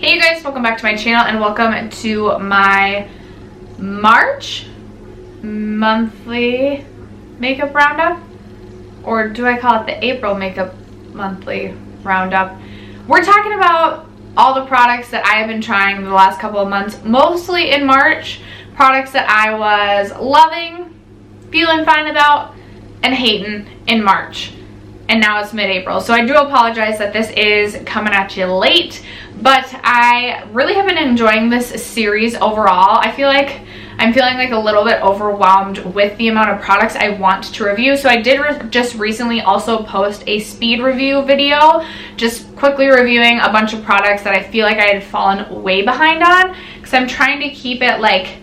Hey you guys, welcome back to my channel and welcome to my March monthly makeup roundup, or do I call it the April makeup monthly roundup? We're talking about all the products that I have been trying the last couple of months, mostly in March, products that I was loving, feeling fine about, and hating in March. And now it's mid-April, so I do apologize that this is coming at you late, but I really have been enjoying this series overall. I feel like I'm feeling like a little bit overwhelmed with the amount of products I want to review, so I did just recently also post a speed review video, just quickly reviewing a bunch of products that I feel like I had fallen way behind on, because I'm trying to keep it like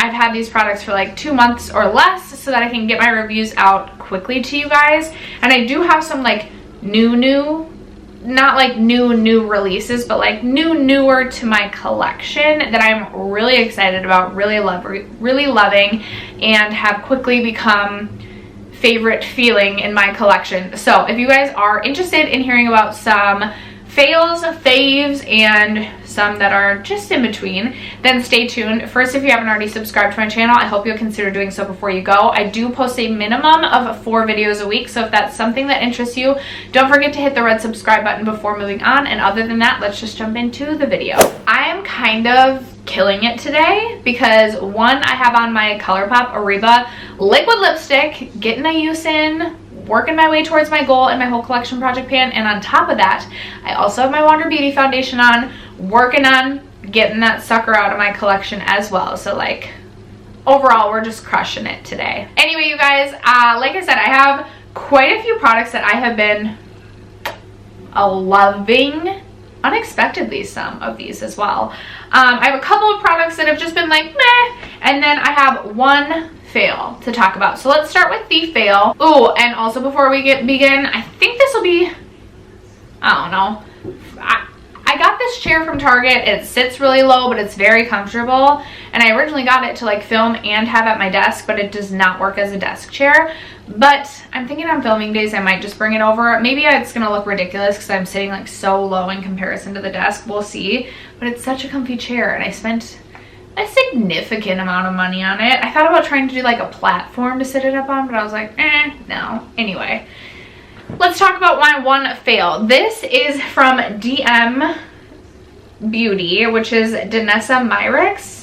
I've had these products for like 2 months or less so that I can get my reviews out quickly to you guys. And I do have some like not like new releases, but like newer to my collection that I'm really excited about, really loving, and have quickly become favorite feeling in my collection. So if you guys are interested in hearing about some fails, faves, and some that are just in between, then stay tuned. First, if you haven't already subscribed to my channel, I hope you'll consider doing so before you go. I do post a minimum of 4 videos a week, so if that's something that interests you, don't forget to hit the red subscribe button before moving on. And other than that, let's just jump into the video. I am kind of killing it today because one, I have on my ColourPop Ariba liquid lipstick, getting a use in, working my way towards my goal in my whole collection project pan, and on top of that, I also have my Wander Beauty foundation on, working on getting that sucker out of my collection as well. So like overall, we're just crushing it today. Anyway, you guys, like I said, I have quite a few products that I have been loving, unexpectedly some of these as well. I have a couple of products that have just been like meh, and then I have one fail to talk about. So let's start with the fail. Oh, and also before we begin, I think this will be, I don't know, I got this chair from Target. It sits really low, but it's very comfortable, and I originally got it to like film and have at my desk, but it does not work as a desk chair. But I'm thinking on filming days I might just bring it over. Maybe it's gonna look ridiculous because I'm sitting like so low in comparison to the desk, we'll see. But it's such a comfy chair, and I spent a significant amount of money on it. I thought about trying to do like a platform to sit it up on, but I was like, no. Anyway, let's talk about my one fail. This is from DM Beauty, which is Danessa Myricks.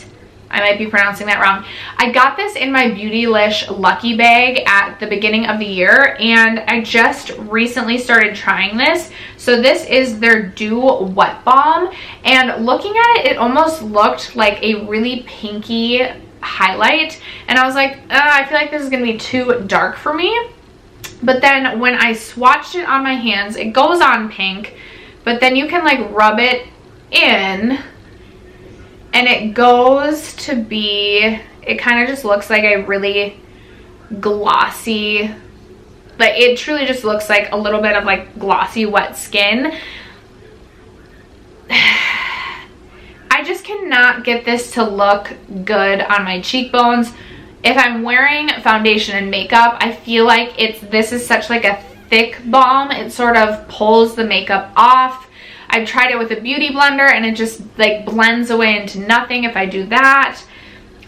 I might be pronouncing that wrong. I got this in my Beautylish Lucky Bag at the beginning of the year, and I just recently started trying this. So this is their Dew Wet Balm, and looking at it, it almost looked like a really pinky highlight, and I was like, I feel like this is gonna be too dark for me. But then when I swatched it on my hands, it goes on pink, but then you can like rub it in and it goes to be, it kind of just looks like a really glossy, like it truly just looks like a little bit of like glossy wet skin. I just cannot get this to look good on my cheekbones. If I'm wearing foundation and makeup, I feel like this is such like a thick balm, it sort of pulls the makeup off. I've tried it with a beauty blender and it just like blends away into nothing if I do that.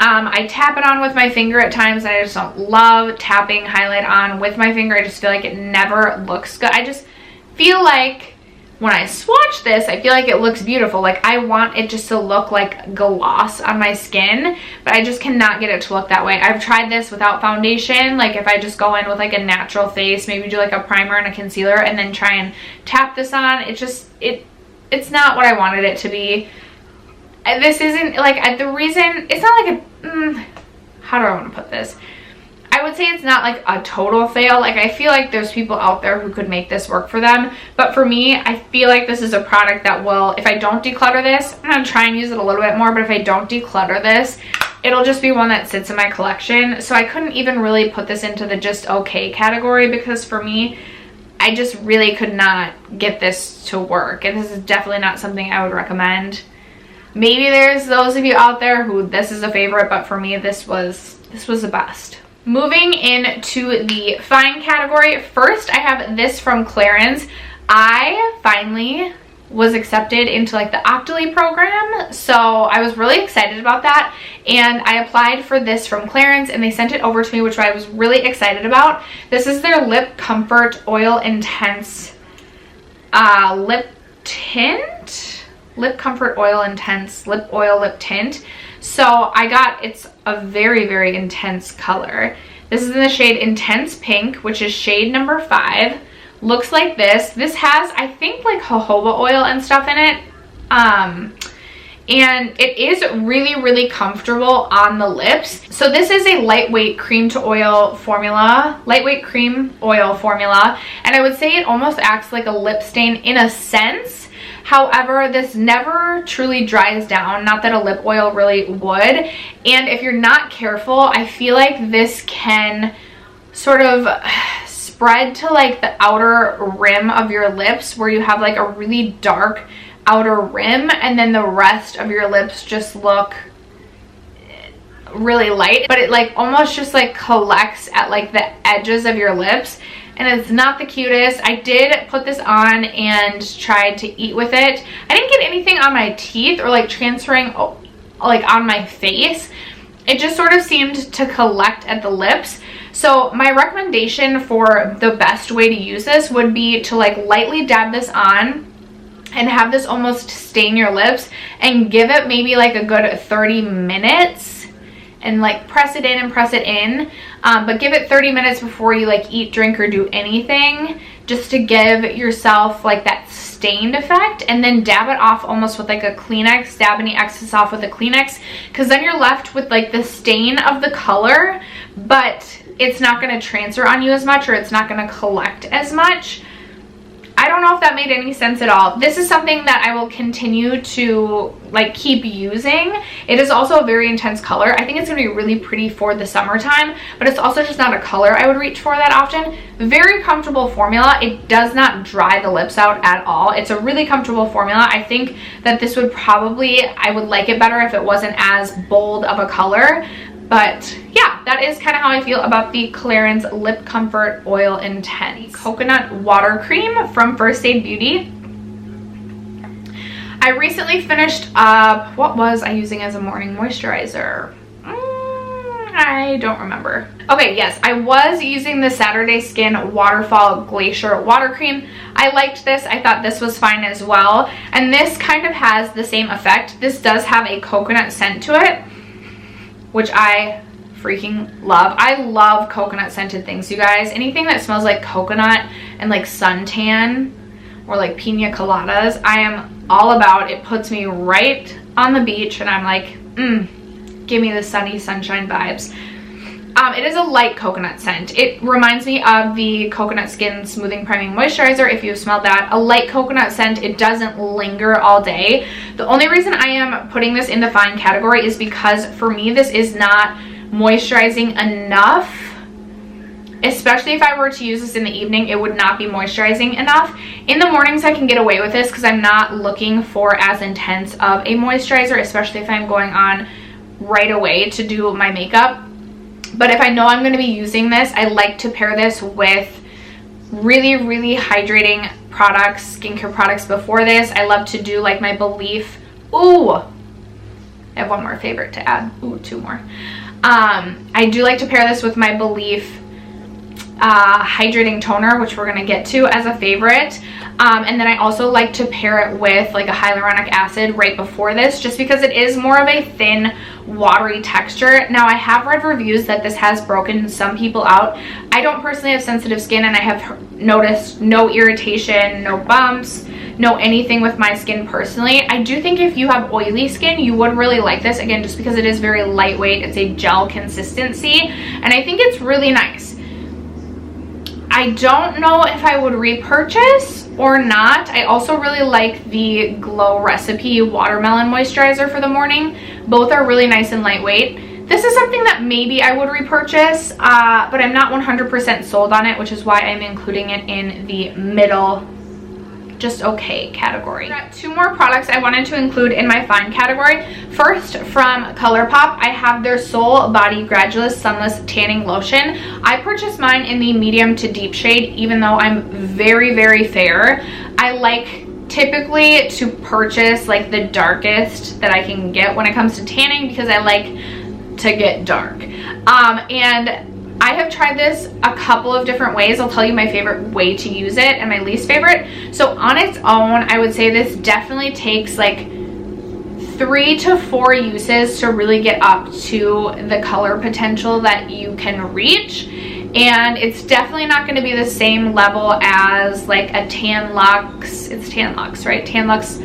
I tap it on with my finger at times, and I just don't love tapping highlight on with my finger. I just feel like it never looks good. I just feel like when I swatch this, I feel like it looks beautiful. Like I want it just to look like gloss on my skin, but I just cannot get it to look that way. I've tried this without foundation. Like if I just go in with like a natural face, maybe do like a primer and a concealer and then try and tap this on, it's not what I wanted it to be. This isn't like the reason, it's not like a, how do I want to put this? I would say it's not like a total fail. Like I feel like there's people out there who could make this work for them, but for me, I feel like this is a product that will, if I don't declutter this, I'm gonna try and use it a little bit more, but if I don't declutter this, it'll just be one that sits in my collection. So I couldn't even really put this into the just okay category, because for me, I just really could not get this to work, and this is definitely not something I would recommend. Maybe there's those of you out there who this is a favorite, but for me, this was the best. Moving into the fine category, first I have this from Clarins. I finally was accepted into like the Octoly program, so I was really excited about that, and I applied for this from Clarins and they sent it over to me, which I was really excited about. This is their Lip Comfort Oil Intense lip tint, Lip Comfort Oil Intense lip oil lip tint. So I got, it's a very, very intense color. This is in the shade Intense Pink, which is shade number 5. Looks like this. This has, I think, like jojoba oil and stuff in it. And it is really, really comfortable on the lips. So this is a lightweight cream to oil formula, lightweight cream oil formula. And I would say it almost acts like a lip stain in a sense. However, this never truly dries down, not that a lip oil really would. And if you're not careful, I feel like this can sort of spread to like the outer rim of your lips, where you have like a really dark outer rim and then the rest of your lips just look really light, but it like almost just like collects at like the edges of your lips, and it's not the cutest. I did put this on and tried to eat with it. I didn't get anything on my teeth or like transferring like on my face. It just sort of seemed to collect at the lips. So my recommendation for the best way to use this would be to like lightly dab this on and have this almost stain your lips and give it maybe like a good 30 minutes and like press it in and press it in. But give it 30 minutes before you like eat, drink, or do anything, just to give yourself like that stained effect, and then dab it off almost with like a Kleenex, dab any excess off with a Kleenex, because then you're left with like the stain of the color, but it's not going to transfer on you as much, or it's not going to collect as much. I don't know if that made any sense at all. This is something that I will continue to like keep using. It is also a very intense color. I think it's gonna be really pretty for the summertime, but it's also just not a color I would reach for that often. Very comfortable formula. It does not dry the lips out at all. It's a really comfortable formula. I think that this would probably, I would like it better if it wasn't as bold of a color. But yeah, that is kind of how I feel about the Clarins Lip Comfort Oil Intense Coconut Water Cream from First Aid Beauty. I recently finished up, what was I using as a morning moisturizer? I don't remember. Okay, yes, I was using the Saturday Skin Waterfall Glacier Water Cream. I liked this. I thought this was fine as well. And this kind of has the same effect. This does have a coconut scent to it, which I freaking love. I love coconut scented things, you guys. Anything that smells like coconut and like suntan or like pina coladas, I am all about. It puts me right on the beach and I'm like, give me the sunny sunshine vibes. It is a light coconut scent. It reminds me of the Coconut Skin Smoothing Priming Moisturizer, if you've smelled that. A light coconut scent. It doesn't linger all day. The only reason I am putting this in the fine category is because for me this is not moisturizing enough. Especially if I were to use this in the evening, it would not be moisturizing enough. In the mornings I can get away with this because I'm not looking for as intense of a moisturizer, especially if I'm going on right away to do my makeup. But if I know I'm going to be using this, I like to pair this with really, really hydrating products, skincare products before this. I love to do like my Belief. Ooh, I have one more favorite to add. Ooh, 2 more. I do like to pair this with my Belief hydrating toner, which we're going to get to as a favorite. And then I also like to pair it with like a hyaluronic acid right before this, just because it is more of a thin, watery texture. Now I have read reviews that this has broken some people out. I don't personally have sensitive skin, and I have noticed no irritation, no bumps, no anything with my skin personally. I do think if you have oily skin, you would really like this, again, just because it is very lightweight. It's a gel consistency, and I think it's really nice. I don't know if I would repurchase or not. I also really like the Glow Recipe Watermelon Moisturizer for the morning. Both are really nice and lightweight. This is something that maybe I would repurchase, but I'm not 100% sold on it, which is why I'm including it in the middle, just okay category. I've got 2 more products I wanted to include in my fine category. First, from ColourPop, I have their Soul Body Gradulous Sunless Tanning Lotion. I purchased mine in the medium to deep shade, even though I'm very, very fair. I like typically to purchase like the darkest that I can get when it comes to tanning, because I like to get dark. And I have tried this a couple of different ways. I'll tell you my favorite way to use it and my least favorite. So on its own, I would say this definitely takes like 3 to 4 uses to really get up to the color potential that you can reach. And it's definitely not going to be the same level as like a Tan Luxe. It's Tan Luxe, right? Tan Luxe.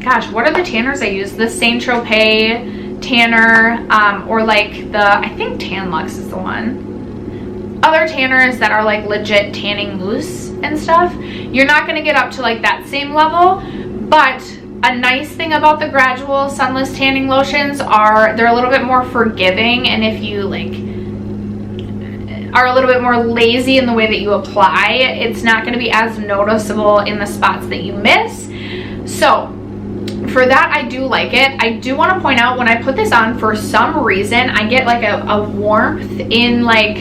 Gosh, what are the tanners I use? The Saint Tropez tanner, or like the, I think Tan Luxe is the one. Other tanners that are like legit tanning mousse and stuff. You're not going to get up to like that same level, but a nice thing about the Gradual Sunless Tanning Lotions are they're a little bit more forgiving, and if you like are a little bit more lazy in the way that you apply, it's not going to be as noticeable in the spots that you miss. So for that, I do like it. I do want to point out, when I put this on, for some reason I get like a warmth in like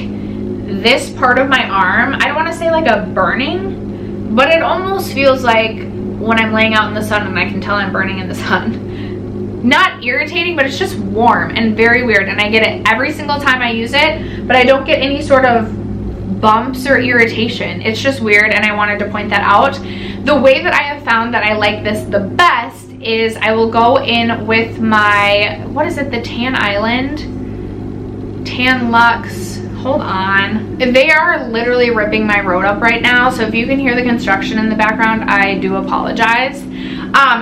this part of my arm. I don't want to say like a burning, but it almost feels like when I'm laying out in the sun and I can tell I'm burning in the sun. Not irritating, but it's just warm and very weird, and I get it every single time I use it, but I don't get any sort of bumps or irritation. It's just weird, and I wanted to point that out. The way that I have found that I like this the best is I will go in with my, what is it, the Tan Island Tan Luxe. Hold on. They are literally ripping my road up right now, so if you can hear the construction in the background, I do apologize.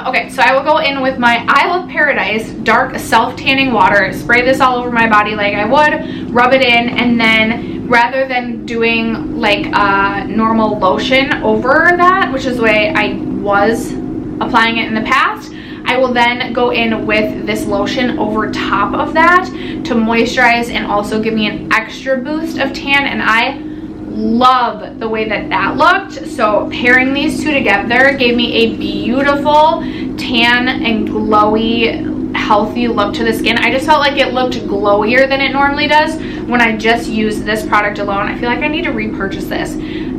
Okay, so I will go in with my Isle of Paradise Dark Self-Tanning Water, spray this all over my body like I would, rub it in, and then rather than doing like a normal lotion over that, which is the way I was applying it in the past, I will then go in with this lotion over top of that to moisturize and also give me an extra boost of tan, and I love the way that that looked. So pairing these two together gave me a beautiful tan and glowy, healthy look to the skin. I just felt like it looked glowier than it normally does when I just used this product alone. I feel like I need to repurchase this.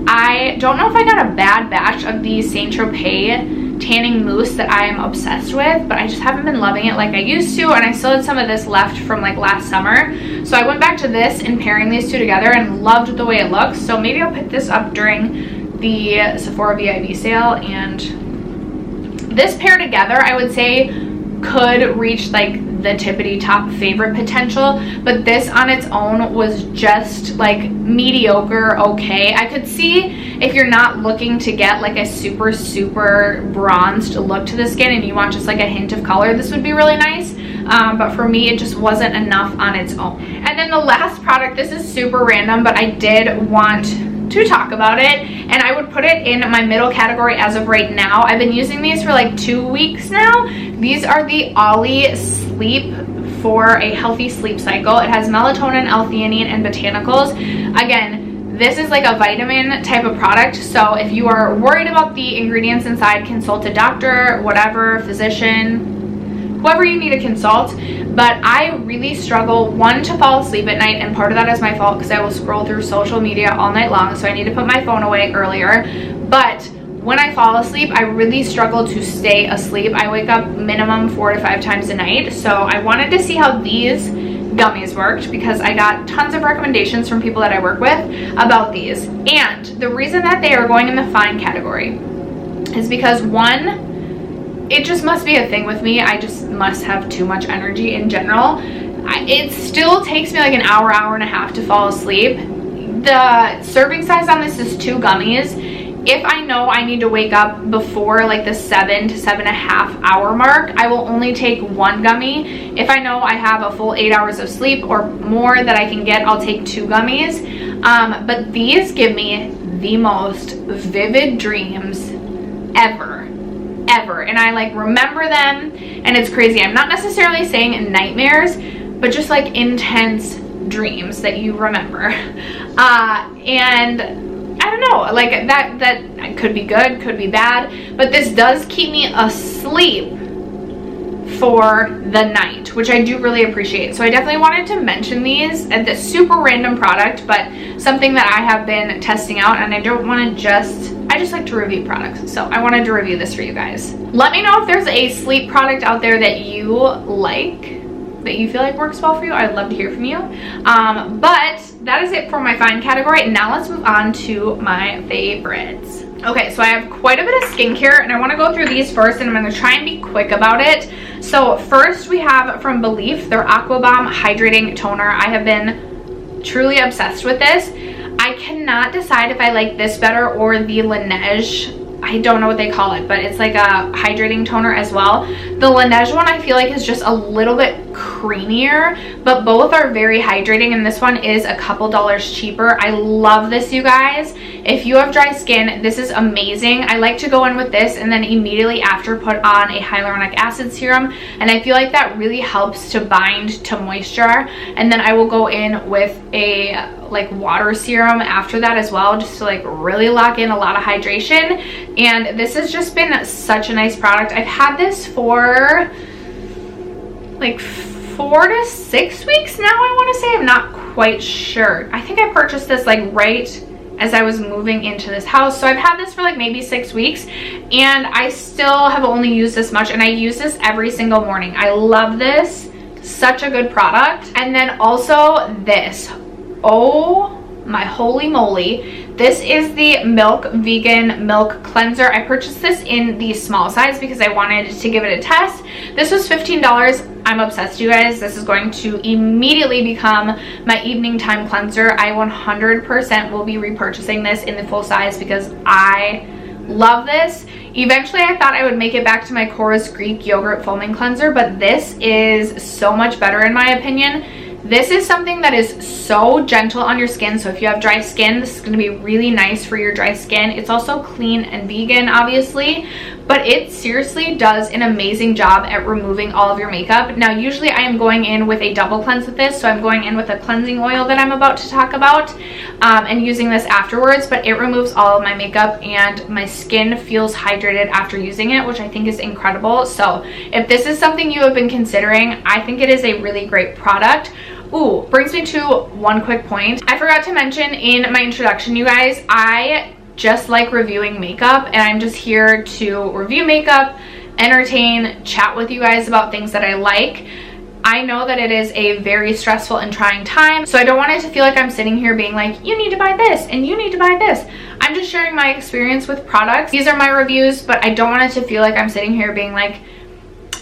I don't know if I got a bad batch of the Saint Tropez tanning mousse that I am obsessed with, but I just haven't been loving it like I used to, and I still had some of this left from like last summer, so I went back to this and pairing these two together and loved the way it looks. So maybe I'll pick this up during the Sephora VIB sale, and this pair together I would say could reach like the tippity top favorite potential, but this on its own was just like mediocre, okay. I could see if you're not looking to get like a super bronzed look to the skin and you want just like a hint of color, this would be really nice. But for me, it just wasn't enough on its own. And then the last product, this is super random, but I did want to talk about it, and I would put it in my middle category as of right now. I've been using these for like 2 weeks now. These are the Ollie Sleep for a healthy sleep cycle. It has melatonin, L-theanine, and botanicals. Again, this is like a vitamin type of product, so if you are worried about the ingredients inside, consult a doctor, whatever, physician, whoever you need to consult. But I really struggle, one, to fall asleep at night, and part of that is my fault because I will scroll through social media all night long, so I need to put my phone away earlier. But when I fall asleep, I really struggle to stay asleep. I wake up minimum 4 to 5 times a night, so I wanted to see how these gummies worked because I got tons of recommendations from people that I work with about these. And the reason that they are going in the fine category is because, one, it just must be a thing with me. I just must have too much energy in general. It still takes me like an hour, hour and a half to fall asleep. The serving size on this is 2 gummies. If I know I need to wake up before like the 7 to 7.5 hour mark, I will only take 1 gummy. If I know I have a full 8 hours of sleep or more that I can get, I'll take 2 gummies. But these give me the most vivid dreams ever. And I like remember them, and it's crazy. I'm not necessarily saying nightmares, but just like intense dreams that you remember. And I don't know, like that could be good, could be bad, but this does keep me asleep for the night, which I do really appreciate. So I definitely wanted to mention these, and this super random product, but something that I have been testing out, and I don't want to just, I just like to review products, so I wanted to review this for you guys. Let me know if there's a sleep product out there that you like, that you feel like works well for you. I'd love to hear from you. But that is it for my find category. Now let's move on to my favorites. Okay, so I have quite a bit of skincare, and I want to go through these first, and I'm going to try and be quick about it. So first we have from Belif their Aqua Bomb Hydrating Toner. I have been truly obsessed with this. I cannot decide if I like this better or the Laneige. I don't know what they call it, but it's like a hydrating toner as well. The Laneige one I feel like is just a little bit creamier, but both are very hydrating, and this one is a couple dollars cheaper. I love this, you guys. If you have dry skin, this is amazing. I like to go in with this and then immediately after put on a hyaluronic acid serum, and I feel like that really helps to bind to moisture. And then I will go in with a like water serum after that as well, just to like really lock in a lot of hydration. And this has just been such a nice product. I've had this for like 4 to 6 weeks now, I want to say. I'm not quite sure. I think I purchased this like right as I was moving into this house, so I've had this for like maybe 6 weeks, and I still have only used this much, and I use this every single morning. I love this. Such a good product. And then also this, oh my holy moly, this is the Milk Vegan Milk Cleanser. I purchased this in the small size because I wanted to give it a test. This was $15. I'm obsessed, you guys. This is going to immediately become my evening time cleanser. I 100% will be repurchasing this in the full size because I love this. Eventually I thought I would make it back to my Cora's Greek Yogurt Foaming Cleanser, but this is so much better in my opinion. This is something that is so gentle on your skin, so if you have dry skin, this is going to be really nice for your dry skin. It's also clean and vegan, obviously, but it seriously does an amazing job at removing all of your makeup. Now, usually I am going in with a double cleanse with this, so I'm going in with a cleansing oil that I'm about to talk about and using this afterwards, but it removes all of my makeup and my skin feels hydrated after using it, which I think is incredible. So if this is something you have been considering, I think it is a really great product. Ooh, brings me to one quick point. I forgot to mention in my introduction, you guys, I just like reviewing makeup, and I'm just here to review makeup, entertain, chat with you guys about things that I like. I know that it is a very stressful and trying time, so I don't want it to feel like I'm sitting here being like, you need to buy this and you need to buy this. I'm just sharing my experience with products. These are my reviews, but I don't want it to feel like I'm sitting here being like,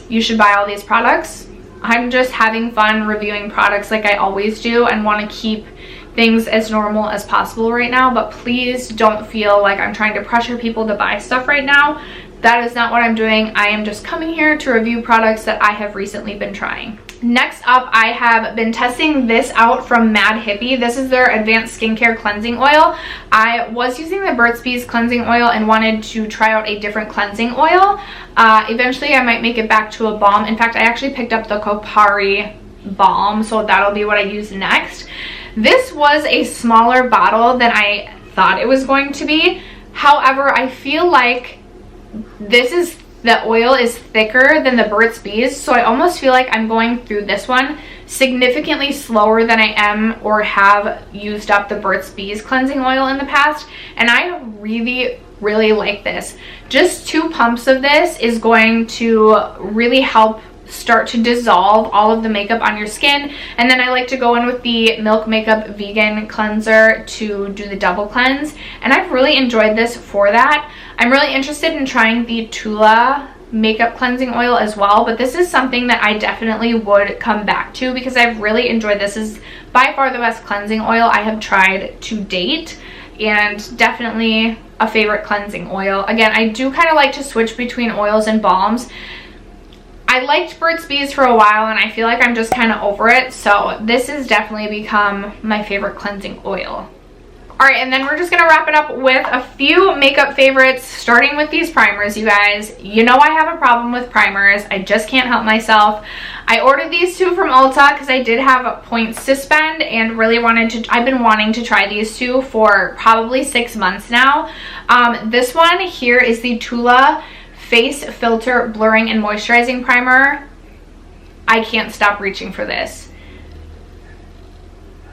you should buy all these products. I'm just having fun reviewing products like I always do and want to keep things as normal as possible right now, but please don't feel like I'm trying to pressure people to buy stuff right now. That is not what I'm doing. I am just coming here to review products that I have recently been trying. Next up, I have been testing this out from Mad Hippie. This is their Advanced Skincare Cleansing Oil. I was using the Burt's Bees cleansing oil and wanted to try out a different cleansing oil. Eventually, I might make it back to a balm. In fact, I actually picked up the Kopari balm, so that'll be what I use next. This was a smaller bottle than I thought it was going to be. However, I feel like the oil is thicker than the Burt's Bees, so I almost feel like I'm going through this one significantly slower than I am or have used up the Burt's Bees cleansing oil in the past, and I really like this. Just 2 pumps of this is going to really help start to dissolve all of the makeup on your skin, and then I like to go in with the Milk Makeup Vegan Cleanser to do the double cleanse, and I've really enjoyed this for that. I'm really interested in trying the Tula makeup cleansing oil as well, but this is something that I definitely would come back to because I've really enjoyed this. This is by far the best cleansing oil I have tried to date, and definitely a favorite cleansing oil. Again, I do kind of like to switch between oils and balms. I liked Burt's Bees for a while and I feel like I'm just kind of over it, so this has definitely become my favorite cleansing oil. Alright, and then we're just going to wrap it up with a few makeup favorites, starting with these primers, you guys. You know I have a problem with primers. I just can't help myself. I ordered these 2 from Ulta because I did have points to spend and really I've been wanting to try these 2 for probably 6 months now. This one here is the Tula Face Filter Blurring and Moisturizing Primer. I can't stop reaching for this.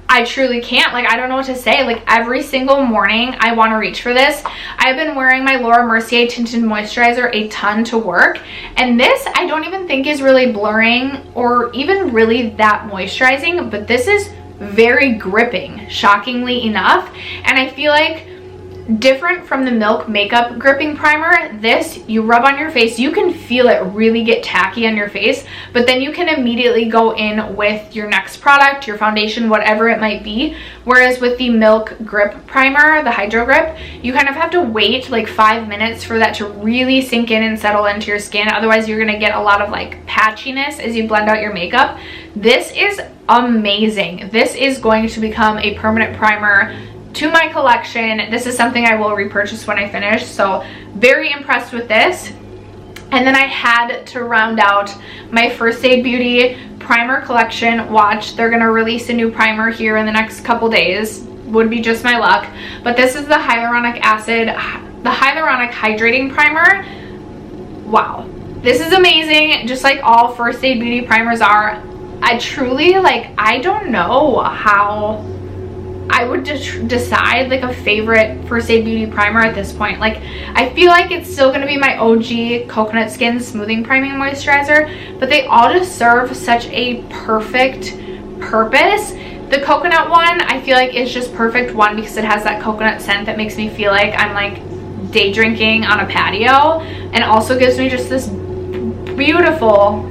I truly can't. Like, I don't know what to say. Like, every single morning I want to reach for this. I've been wearing my Laura Mercier tinted moisturizer a ton to work, and this I don't even think is really blurring or even really that moisturizing, but this is very gripping, shockingly enough. And I feel like different from the Milk Makeup Gripping Primer, this you rub on your face, you can feel it really get tacky on your face, but then you can immediately go in with your next product, your foundation, whatever it might be. Whereas with the Milk Grip Primer, the Hydro Grip, you kind of have to wait like 5 minutes for that to really sink in and settle into your skin. Otherwise you're gonna get a lot of like patchiness as you blend out your makeup. This is amazing. This is going to become a permanent primer to my collection. This is something I will repurchase when I finish, so very impressed with this. And then I had to round out my First Aid Beauty primer collection. Watch, they're gonna release a new primer here in the next couple days. Would be just my luck. But this is the hyaluronic acid, the hyaluronic hydrating primer. Wow, this is amazing, just like all First Aid Beauty primers are. I truly, like, I don't know how I would decide like a favorite First Aid Beauty primer at this point. Like, I feel like it's still going to be my OG Coconut Skin Smoothing Priming Moisturizer, but they all just serve such a perfect purpose. The coconut one I feel like is just perfect, one because it has that coconut scent that makes me feel like I'm like day drinking on a patio, and also gives me just this beautiful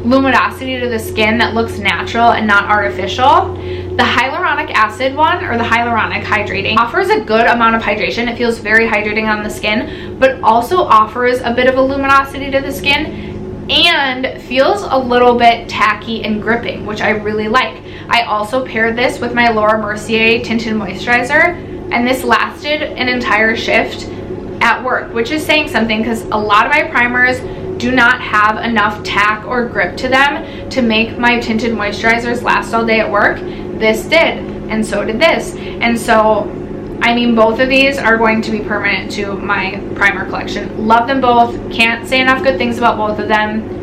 luminosity to the skin that looks natural and not artificial. The hyaluronic acid one, or the hyaluronic hydrating, offers a good amount of hydration. It feels very hydrating on the skin, but also offers a bit of a luminosity to the skin and feels a little bit tacky and gripping, which I really like. I also paired this with my Laura Mercier tinted moisturizer, and this lasted an entire shift at work, which is saying something because a lot of my primers do not have enough tack or grip to them to make my tinted moisturizers last all day at work. This did, and so did this. And so, I mean, both of these are going to be permanent to my primer collection. Love them both. Can't say enough good things about both of them.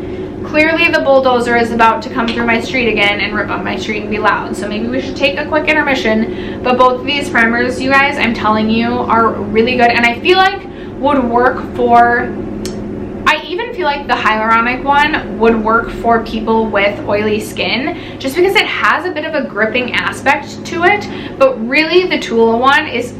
Clearly the bulldozer is about to come through my street again and rip up my street and be loud, so maybe we should take a quick intermission. But both of these primers, you guys, I'm telling you, are really good, and I feel like would work for, I even feel like the hyaluronic one would work for people with oily skin, just because it has a bit of a gripping aspect to it. But really the Tula one is,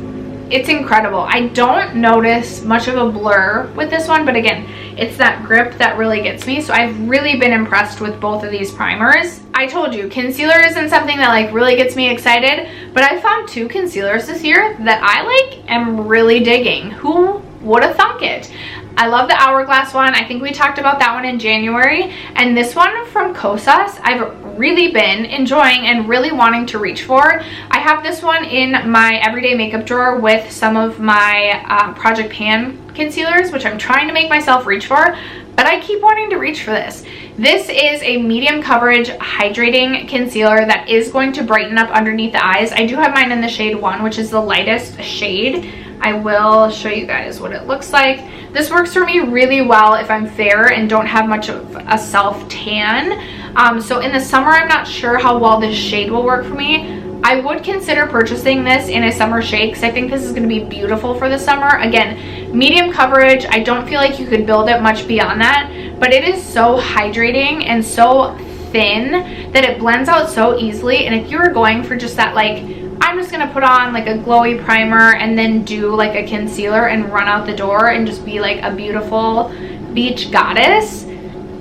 it's incredible. I don't notice much of a blur with this one, but again, it's that grip that really gets me. So I've really been impressed with both of these primers. I told you, concealer isn't something that like really gets me excited, but I found 2 concealers this year that I like am really digging. Who would have thunk it? I love the Hourglass one. I think we talked about that one in January. And this one from Kosas, I've really been enjoying and really wanting to reach for. I have this one in my everyday makeup drawer with some of my Project Pan concealers, which I'm trying to make myself reach for, but I keep wanting to reach for this. This is a medium coverage hydrating concealer that is going to brighten up underneath the eyes. I do have mine in the shade 1, which is the lightest shade. I will show you guys what it looks like. This works for me really well if I'm fair and don't have much of a self tan. So in the summer, I'm not sure how well this shade will work for me. I would consider purchasing this in a summer shade because I think this is going to be beautiful for the summer. Again, medium coverage. I don't feel like you could build it much beyond that, but it is so hydrating and so thin that it blends out so easily. And if you were going for just that, like, I'm just gonna put on like a glowy primer and then do like a concealer and run out the door and just be like a beautiful beach goddess,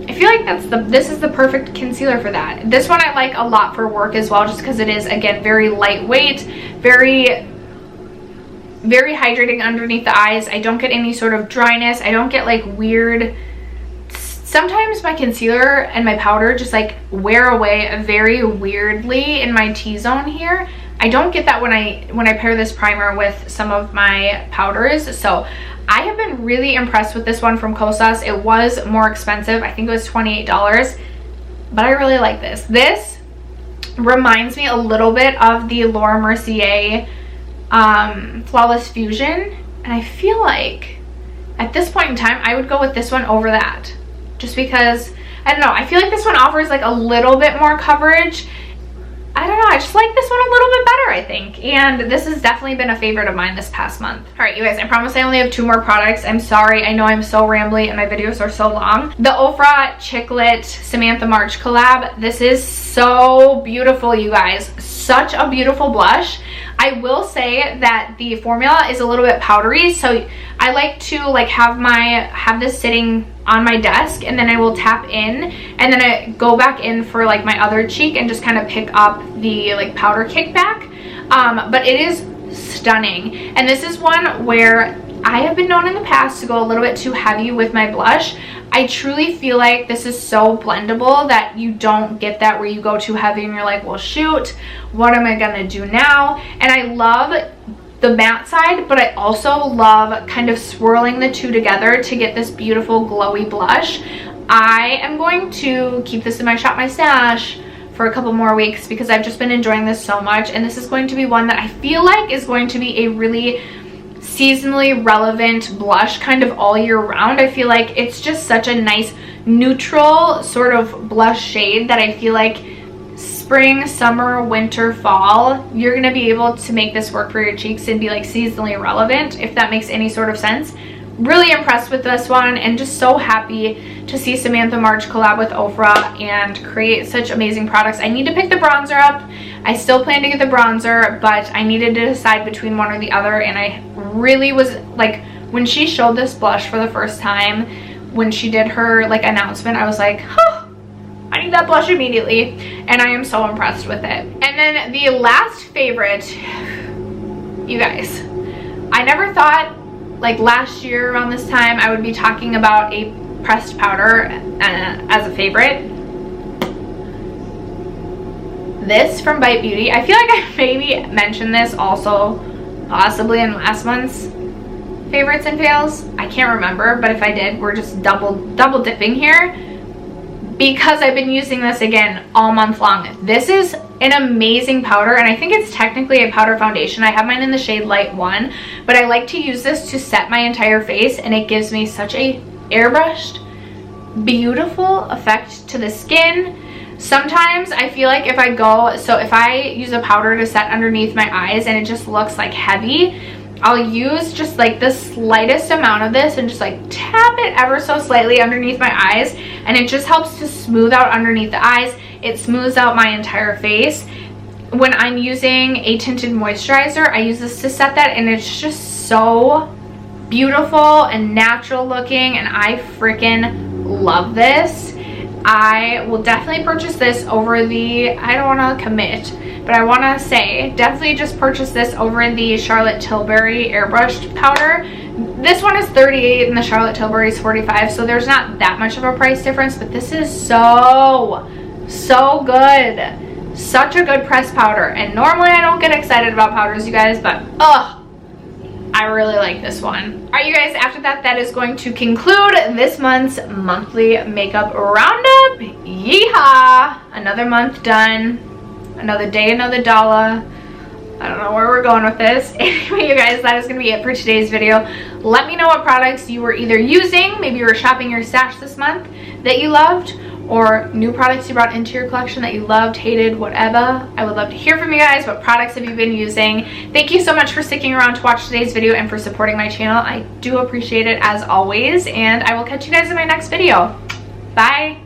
I feel like this is the perfect concealer for that. This one I like a lot for work as well, just because it is, again, very lightweight, very hydrating underneath the eyes. I don't get any sort of dryness. I don't get like weird, sometimes my concealer and my powder just like wear away very weirdly in my T-zone here. I don't get that when I pair this primer with some of my powders. So I have been really impressed with this one from Kosas. It was more expensive. I think it was $28, but I really like this. This reminds me a little bit of the Laura Mercier Flawless Fusion, and I feel like at this point in time I would go with this one over that, just because I don't know, I feel like this one offers like a little bit more coverage. I don't know, I just like this one a little bit better, I think. And this has definitely been a favorite of mine this past month. All right, you guys, I promise I only have 2 more products. I'm sorry, I know I'm so rambly and my videos are so long. The Ofra Chicklet Samantha March collab. This is so beautiful, you guys. Such a beautiful blush. I will say that the formula is a little bit powdery, so I like to like have this sitting on my desk, and then I will tap in, and then I go back in for like my other cheek and just kind of pick up the like powder kickback. But it is stunning, and this is one where I have been known in the past to go a little bit too heavy with my blush. I truly feel like this is so blendable that you don't get that where you go too heavy and you're like, well shoot, what am I gonna do now? And I love the matte side, but I also love kind of swirling the two together to get this beautiful glowy blush. I am going to keep this in my Shop My Stash for a couple more weeks because I've just been enjoying this so much, and this is going to be one that I feel like is going to be a really seasonally relevant blush kind of all year round. I feel like it's just such a nice neutral sort of blush shade that I feel like spring, summer, winter, fall, you're gonna be able to make this work for your cheeks and be like seasonally relevant, if that makes any sort of sense. Really impressed with this one, and just so happy to see Samantha March collab with Ofra and create such amazing products. I need to pick the bronzer up. I still plan to get the bronzer, but I needed to decide between one or the other, and I really was like, when she showed this blush for the first time, when she did her like announcement, I was like, oh, I need that blush immediately, and I am so impressed with it. And then the last favorite, you guys, I never thought like last year around this time I would be talking about a pressed powder as a favorite. This from Bite Beauty. I feel like I maybe mentioned this also possibly in last month's favorites and fails. I can't remember, but if I did, we're just double dipping here because I've been using this again all month long. This is an amazing powder, and I think it's technically a powder foundation. I have mine in the shade Light 1, but I like to use this to set my entire face, and it gives me such a airbrushed, beautiful effect to the skin. Sometimes I feel like if I use a powder to set underneath my eyes and it just looks like heavy, I'll use just like the slightest amount of this and just like tap it ever so slightly underneath my eyes, and it just helps to smooth out underneath the eyes. It smooths out my entire face. When I'm using a tinted moisturizer, I use this to set that, and it's just so beautiful and natural looking, and I freaking love this. I will definitely purchase this over the, I don't want to commit, but I want to say definitely just purchase this over the Charlotte Tilbury airbrushed powder. This one is $38 and the Charlotte Tilbury is $45, so there's not that much of a price difference, but this is so good. Such a good pressed powder, and normally I don't get excited about powders, you guys, but I really like this one. All right, you guys, after that, that is going to conclude this month's monthly makeup roundup. Yeehaw! Another month done. Another day, another dollar. I don't know where we're going with this. Anyway, you guys, that is going to be it for today's video. Let me know what products you were either using, maybe you were shopping your stash this month, that you loved, or new products you brought into your collection that you loved, hated, whatever. I would love to hear from you guys. What products have you been using? Thank you so much for sticking around to watch today's video and for supporting my channel. I do appreciate it as always, and I will catch you guys in my next video. Bye!